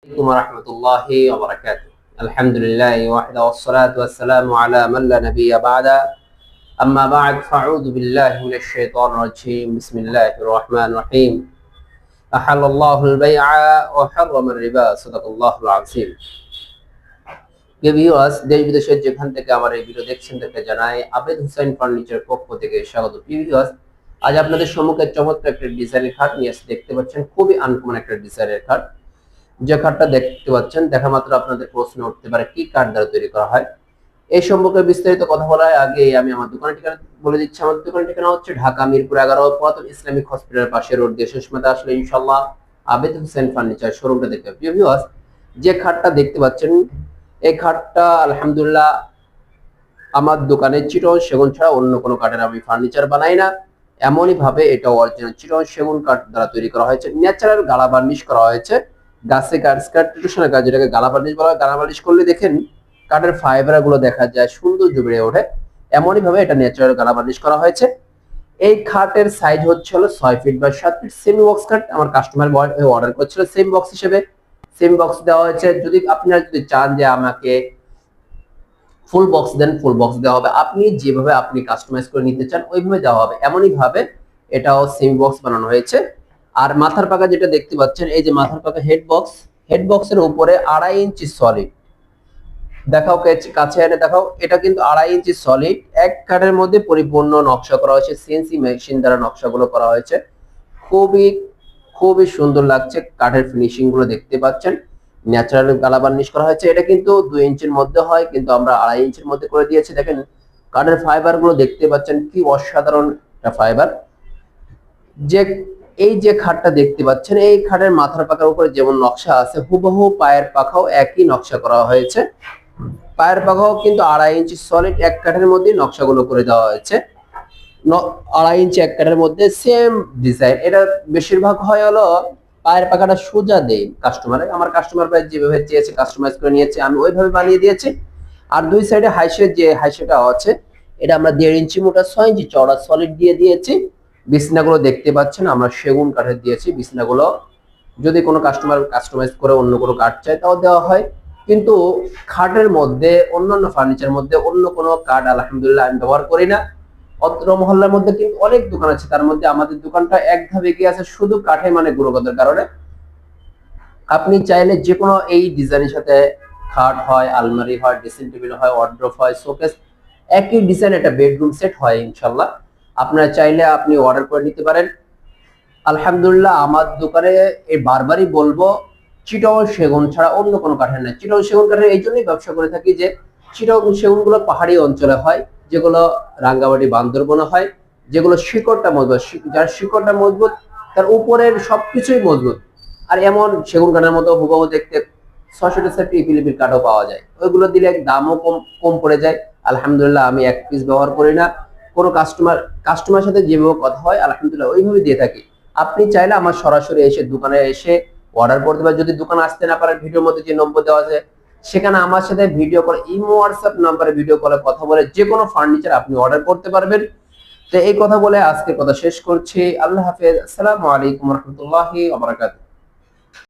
عليكم ورحمة الله وبركاته. الحمد لله وحده والصلاة والسلام على من لا نبي بعد. أما بعد فأعوذ بالله من الشيطان الرجيم. بسم الله الرحمن الرحيم. أحل الله البيع وحرم الربا. صدق الله العظيم. Viewers, দেশ বিদেশের যেখান থেকে আমার এই ভিডিও দেখছেন তাকে জানাই আবেদ হুসাইন ফার্নিচার পক্ষ থেকে স্বাগত। ভিউয়ার্স, আজ আপনাদের সম্মুখে চমৎকার একটা ডিজাইনের খাট নিয়ে এসে দেখতে পাচ্ছেন, খুবই আনকমন একটা ডিজাইনের খাট। যে কাঠটা দেখতে পাচ্ছেন দেখা মাত্র আপনাদের প্রশ্ন উঠতে পারে কি কাঠ দ্বারা তৈরি করা হয়। এই সম্পর্কে বিস্তারিত কথা বলার আগে আমি আমার দোকানের ঠিকানা বলে দিচ্ছি। আমার দোকানের ঠিকানা হচ্ছে ঢাকা মিরপুর 11 পুরাতন ইসলামিক হসপিটালের পাশে রোড দিয়ে সুস্মিতা আসলে ইনশাআল্লাহ আবেদ হোসেন ফার্নিচার শোরুমটা দেখতে পাবেন। ভিউয়ার্স, যে খাটটা দেখতে পাচ্ছেন এই খাটটা আলহামদুলিল্লাহ আমার দোকানে চিটন সেগুন ছাড়া অন্য কোনো কাঠের আমি ফার্নিচার বানাই না। এমনই ভাবে এটা অরিজিনাল চিটন সেগুন কাঠ দ্বারা তৈরি করা হয়েছে। ন্যাচারাল গালা বার্নিশ করা হয়েছে। গাছে ট্রেডিশনাল কাজ, যেটাকে গালা বার্নিশ বলা হয়। গালা বার্নিশ করলে দেখেন কাঠের ফাইবার গুলো দেখা যায়, সুন্দর বেড়ে ওঠে। এমনই ভাবে এটা ন্যাচারাল গালা বার্নিশ করা হয়েছে। এই খাটের সাইজ হচ্ছে হলো 6 ফিট বা 7 ফিট। সেমি বক্স খাট আমার কাস্টমার অর্ডার করছিল সেমি বক্স হিসেবে। সেমি বক্স দেওয়া হয়েছে। যদি আপনারা যদি চান যে আমাকে full box then, full box দেওয়া হবে। আপনি যেভাবে আপনি কাস্টমাইজ করে নিতে চান ওইভাবে দেওয়া হবে। এমনই ভাবে এটাও সেমি বক্স বানানো হয়েছে। আর মাথার পাকা যেটা দেখতে পাচ্ছেন, এই যে মাথার পাকা হেড বক্সের উপরে 2.5 ইঞ্চি সলিড দেখাও, কাছে এনে দেখাও। এটা কিন্তু 2.5 ইঞ্চি সলিড এক কাঠের মধ্যে পরিপূর্ণ নকশা করা হয়েছে। সিএনসি মেশিন দ্বারা নকশাগুলো করা হয়েছে। খুবই খুবই সুন্দর লাগছে। কাঠের ফিনিশিং গুলো দেখতে পাচ্ছেন, ন্যাচারাল গালা বার্নিশ করা হয়েছে। এটা কিন্তু 2 ইঞ্চির মধ্যে হয়, কিন্তু আমরা 2.5 ইঞ্চির মধ্যে করে দিয়েছি। দেখেন কাঠের ফাইবার গুলো দেখতে পাচ্ছেন, কি অসাধারণ একটা ফাইবার। যে এই যে খাটটা দেখতে পাচ্ছেন, এই খাটের মাথার পাকার উপরে যেমন নকশা আছে হুবহু পায়ের পাখাও একই নকশা করা হয়েছে। পায়ের পাখাও কিন্তু 2.5 ইঞ্চি সলিড এক কাঠের মধ্যে নকশাগুলো করে দেওয়া হয়েছে। 2.5 ইঞ্চি এক কাঠের মধ্যে সেম ডিজাইন। এটা বেশিরভাগ হয় হলো পায়ের পাখাটা সোজা দেই কাস্টমারে। আমার কাস্টমার প্রায় যেভাবে চেয়েছে কাস্টমাইজ করে নিয়েছে, আমি ওইভাবে বানিয়ে দিয়েছি। আর দুই সাইডে হাইসের যে হাইসেটা আছে এটা আমরা 1.5 ইঞ্চি মোটা 6 ইঞ্চি চওড়া সলিড দিয়ে দিয়েছি। বিছনাগুলো দেখতে পাচ্ছেন আমরা সেগুন কাঠের দিয়েছি। বিছনাগুলো যদি কোনো কাস্টমার কাস্টমাইজ করে অন্য কোনো কাঠ চায় তাও দেওয়া হয়। কিন্তু খাটের মধ্যে অন্যান্য ফার্নিচার মধ্যে অন্য কোনো কাঠ আলহামদুলিল্লাহ আমি ব্যবহার করি না। অত্র মহল্লার মধ্যে কিন্তু অনেক দোকান আছে, তার মধ্যে আমাদের দোকানটা এক ধাপ এগিয়ে আছে শুধু কাঠে মানে গুণগতের কারণে। আপনি চাইলে যে কোনো এই ডিজাইনের সাথে খাট হয়, আলমারি হয়, ড্রেসিং টেবিল হয়, ওয়ার্ড্রোব হয়, শোকেস, একই ডিজাইন একটা বেডরুম সেট হয় ইনশাল্লাহ। আপনারা চাইলে আপনি অর্ডার করে নিতে পারেন। আলহামদুলিল্লাহ আমার দোকানে এই বারবারই বলবো চিটাগং সেগুন ছাড়া অন্য কোনো কাঠের নাই। চিটাগং সেগুন কাঠের এই জন্যই ব্যবসা করে থাকি যে চিটাগং সেগুন গুলো পাহাড়ি অঞ্চলে হয়, যেগুলো রাঙ্গামাটি বান্দরবনে হয়, যেগুলো শিকড়টা মজবুত। যার শিকড়টা মজবুত তার উপরের সবকিছুই মজবুত। আর এমন সেগুন কাঠের মতো হুবহু দেখতে 600 ফিলিপির কাঠও পাওয়া যায়। ওইগুলো দিলে দামও কম কম পড়ে যায়। আলহামদুলিল্লাহ আমি এক পিস ব্যবহার করি না। কোনো কাস্টমার সাথে যেভাবে কথা হয় আলহামদুলিল্লাহ ওইভাবে দিয়ে থাকি। আপনি চাইলে আমার সরাসরি এসে দোকানে এসে অর্ডার করতে পারেন। যদি দোকানে আসতে না পারেন ভিডিওর মধ্যে যে নম্বর দেওয়া আছে সেখানে আমার সাথে ভিডিও কল, ইমো, হোয়াটসঅ্যাপ নাম্বারে ভিডিও কলে কথা বলে যে কোনো ফার্নিচার আপনি অর্ডার করতে পারবেন। তো এই কথা বলে আজকের কথা শেষ করছি। আল্লাহ হাফেজ। আসসালামু আলাইকুম রহমতুল্লাহি ওয়া বারাকাতুহু।